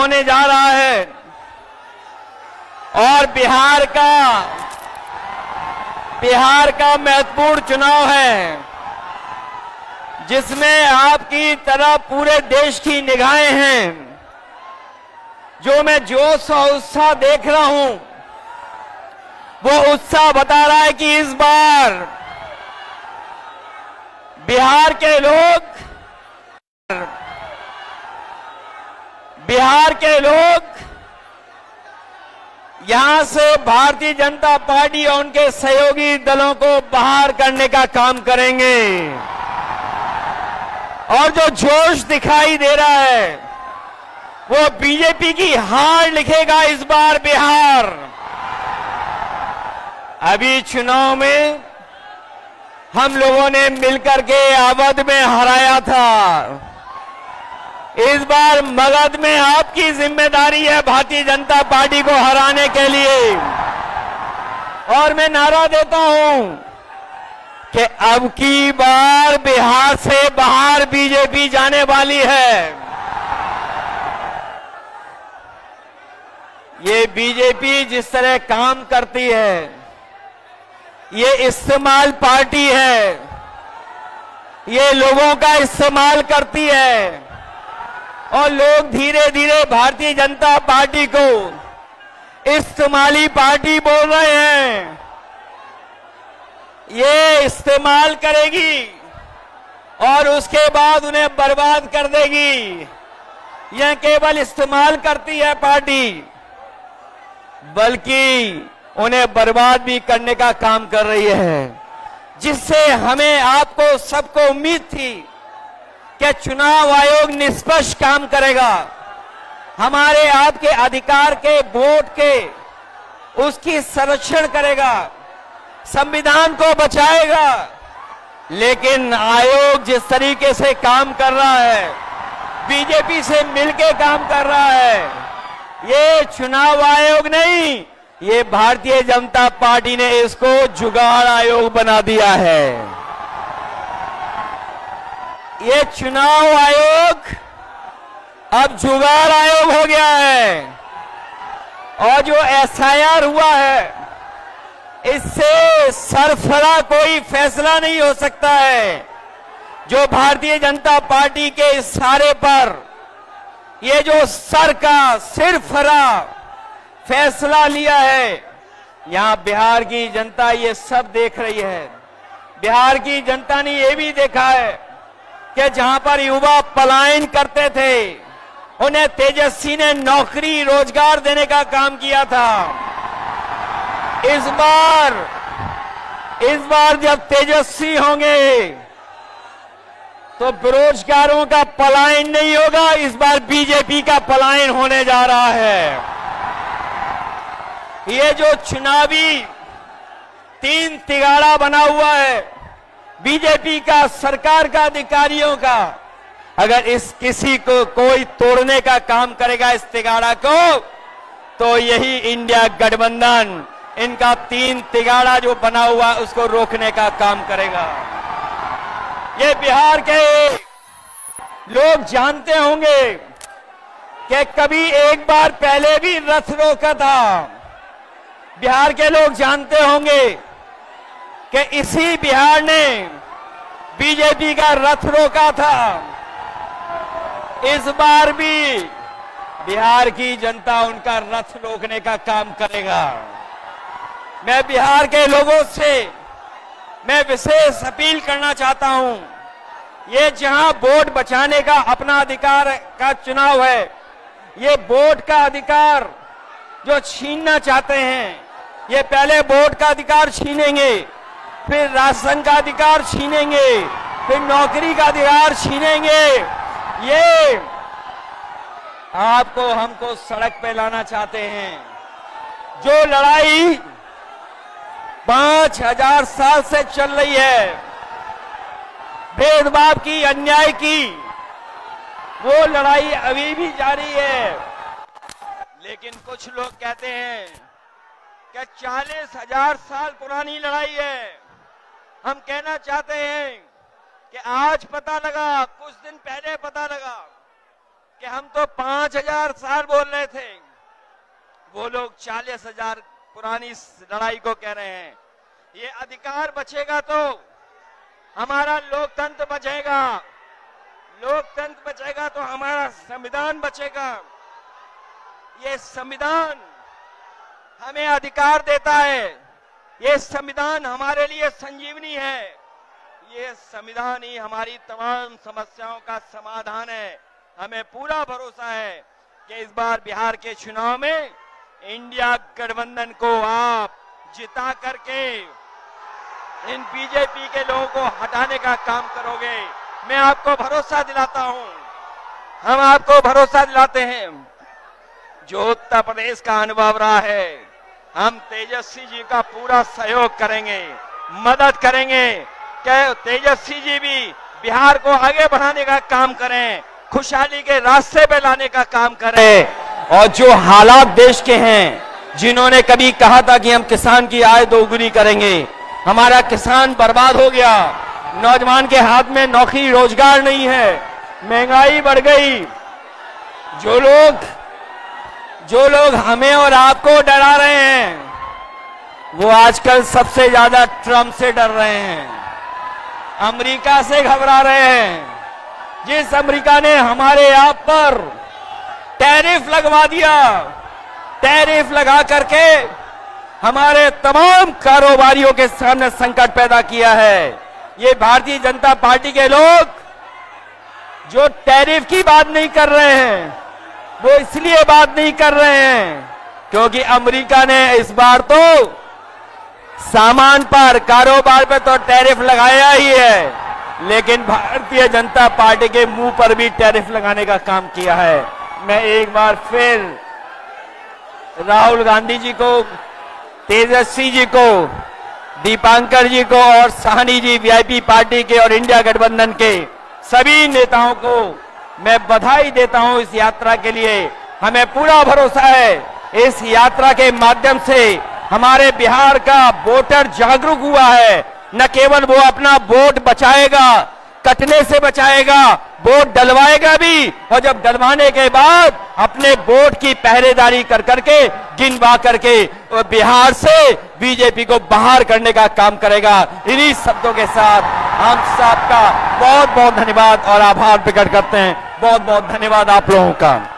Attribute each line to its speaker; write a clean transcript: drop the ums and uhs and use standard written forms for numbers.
Speaker 1: होने जा रहा है और बिहार का महत्वपूर्ण चुनाव है, जिसमें आपकी तरह पूरे देश की निगाहें हैं। जो मैं जोश और उत्साह देख रहा हूं, वो उत्साह बता रहा है कि इस बार बिहार के लोग यहां से भारतीय जनता पार्टी और उनके सहयोगी दलों को बाहर करने का काम करेंगे। और जो जोश दिखाई दे रहा है, वो बीजेपी की हार लिखेगा इस बार बिहार। अभी चुनाव में हम लोगों ने मिलकर के अवध में हराया था। इस बार मगध में आपकी जिम्मेदारी है भारतीय जनता पार्टी को हराने के लिए। और मैं नारा देता हूं कि अब की बार बिहार से बाहर बीजेपी जाने वाली है। ये बीजेपी जिस तरह काम करती है, ये इस्तेमाल पार्टी है, ये लोगों का इस्तेमाल करती है और लोग धीरे धीरे भारतीय जनता पार्टी को इस्तेमाली पार्टी बोल रहे हैं। ये इस्तेमाल करेगी और उसके बाद उन्हें बर्बाद कर देगी। यह केवल इस्तेमाल करती है पार्टी, बल्कि उन्हें बर्बाद भी करने का काम कर रही है, जिससे हमें आपको सबको उम्मीद थी कि चुनाव आयोग निष्पक्ष काम करेगा, हमारे आपके अधिकार के वोट के उसकी संरक्षण करेगा, संविधान को बचाएगा। लेकिन आयोग जिस तरीके से काम कर रहा है, बीजेपी से मिलकर काम कर रहा है, ये चुनाव आयोग नहीं, ये भारतीय जनता पार्टी ने इसको जुगाड़ आयोग बना दिया है। ये चुनाव आयोग अब जुगाड़ आयोग हो गया है। और जो एसआईआर हुआ है, इससे सरफरा कोई फैसला नहीं हो सकता है। जो भारतीय जनता पार्टी के इशारे पर ये जो सिरफरा फैसला लिया है, यहां बिहार की जनता ये सब देख रही है। बिहार की जनता ने ये भी देखा है कि जहां पर युवा पलायन करते थे, उन्हें तेजस्वी ने नौकरी रोजगार देने का काम किया था। इस बार जब तेजस्वी होंगे तो बेरोजगारों का पलायन नहीं होगा, इस बार बीजेपी का पलायन होने जा रहा है। ये जो चुनावी तीन तिगाड़ा बना हुआ है बीजेपी का, सरकार का, अधिकारियों का, अगर इस किसी को कोई तोड़ने का काम करेगा इस तिगाड़ा को, तो यही इंडिया गठबंधन इनका तीन तिगाड़ा जो बना हुआ उसको रोकने का काम करेगा। ये बिहार के लोग जानते होंगे कि कभी एक बार पहले भी रथ रोका था। बिहार के लोग जानते होंगे कि इसी बिहार ने बीजेपी का रथ रोका था। इस बार भी बिहार की जनता उनका रथ रोकने का काम करेगा। मैं बिहार के लोगों से मैं विशेष अपील करना चाहता हूं, ये जहां वोट बचाने का अपना अधिकार का चुनाव है, ये वोट का अधिकार जो छीनना चाहते हैं, ये पहले वोट का अधिकार छीनेंगे, फिर राशन का अधिकार छीनेंगे, फिर नौकरी का अधिकार छीनेंगे। ये आपको हमको सड़क पे लाना चाहते हैं। जो लड़ाई 5000 साल से चल रही है, भेदभाव की, अन्याय की, वो लड़ाई अभी भी जारी है। लेकिन कुछ लोग कहते हैं कि 40,000 साल पुरानी लड़ाई है। हम कहना चाहते हैं कि आज पता लगा, कुछ दिन पहले पता लगा कि हम तो 5000 साल बोल रहे थे, वो लोग 40,000 पुरानी लड़ाई को कह रहे हैं। ये अधिकार बचेगा तो हमारा लोकतंत्र बचेगा, लोकतंत्र बचेगा तो हमारा संविधान बचेगा। ये संविधान हमें अधिकार देता है, ये संविधान हमारे लिए संजीवनी है, ये संविधान ही हमारी तमाम समस्याओं का समाधान है। हमें पूरा भरोसा है कि इस बार बिहार के चुनाव में इंडिया गठबंधन को आप जिता करके इन बीजेपी के लोगों को हटाने का काम करोगे। मैं आपको भरोसा दिलाता हूं, हम आपको भरोसा दिलाते हैं। जो उत्तर प्रदेश का अनुभव रहा है, हम तेजस्वी जी का पूरा सहयोग करेंगे, मदद करेंगे कि तेजस्वी जी भी बिहार को आगे बढ़ाने का काम करें, खुशहाली के रास्ते पे लाने का काम करें। और जो हालात देश के हैं, जिन्होंने कभी कहा था कि हम किसान की आय दोगुनी करेंगे, हमारा किसान बर्बाद हो गया, नौजवान के हाथ में नौकरी रोजगार नहीं है, महंगाई बढ़ गई। जो लोग हमें और आपको डरा रहे हैं, वो आजकल सबसे ज्यादा ट्रंप से डर रहे हैं, अमेरिका से घबरा रहे हैं। जिस अमेरिका ने हमारे आप पर टैरिफ लगवा दिया, टैरिफ लगा करके हमारे तमाम कारोबारियों के सामने संकट पैदा किया है। ये भारतीय जनता पार्टी के लोग जो टैरिफ की बात नहीं कर रहे हैं, वो इसलिए बात नहीं कर रहे हैं क्योंकि अमेरिका ने इस बार तो सामान पर, कारोबार पे तो टैरिफ लगाया ही है, लेकिन भारतीय जनता पार्टी के मुंह पर भी टैरिफ लगाने का काम किया है। मैं एक बार फिर राहुल गांधी जी को, तेजस्वी जी को, दीपांकर जी को और साहनी जी वीआईपी पार्टी के और इंडिया गठबंधन के सभी नेताओं को मैं बधाई देता हूं इस यात्रा के लिए। हमें पूरा भरोसा है इस यात्रा के माध्यम से हमारे बिहार का वोटर जागरूक हुआ है। न केवल वो अपना वोट बचाएगा, कटने से बचाएगा, वोट डलवाएगा भी, और जब डलवाने के बाद अपने वोट की पहरेदारी कर करके, गिनवा करके बिहार से बीजेपी को बाहर करने का काम करेगा। इन्हीं शब्दों के साथ हम सबका बहुत बहुत धन्यवाद और आभार प्रकट करते हैं। बहुत बहुत धन्यवाद आप लोगों का।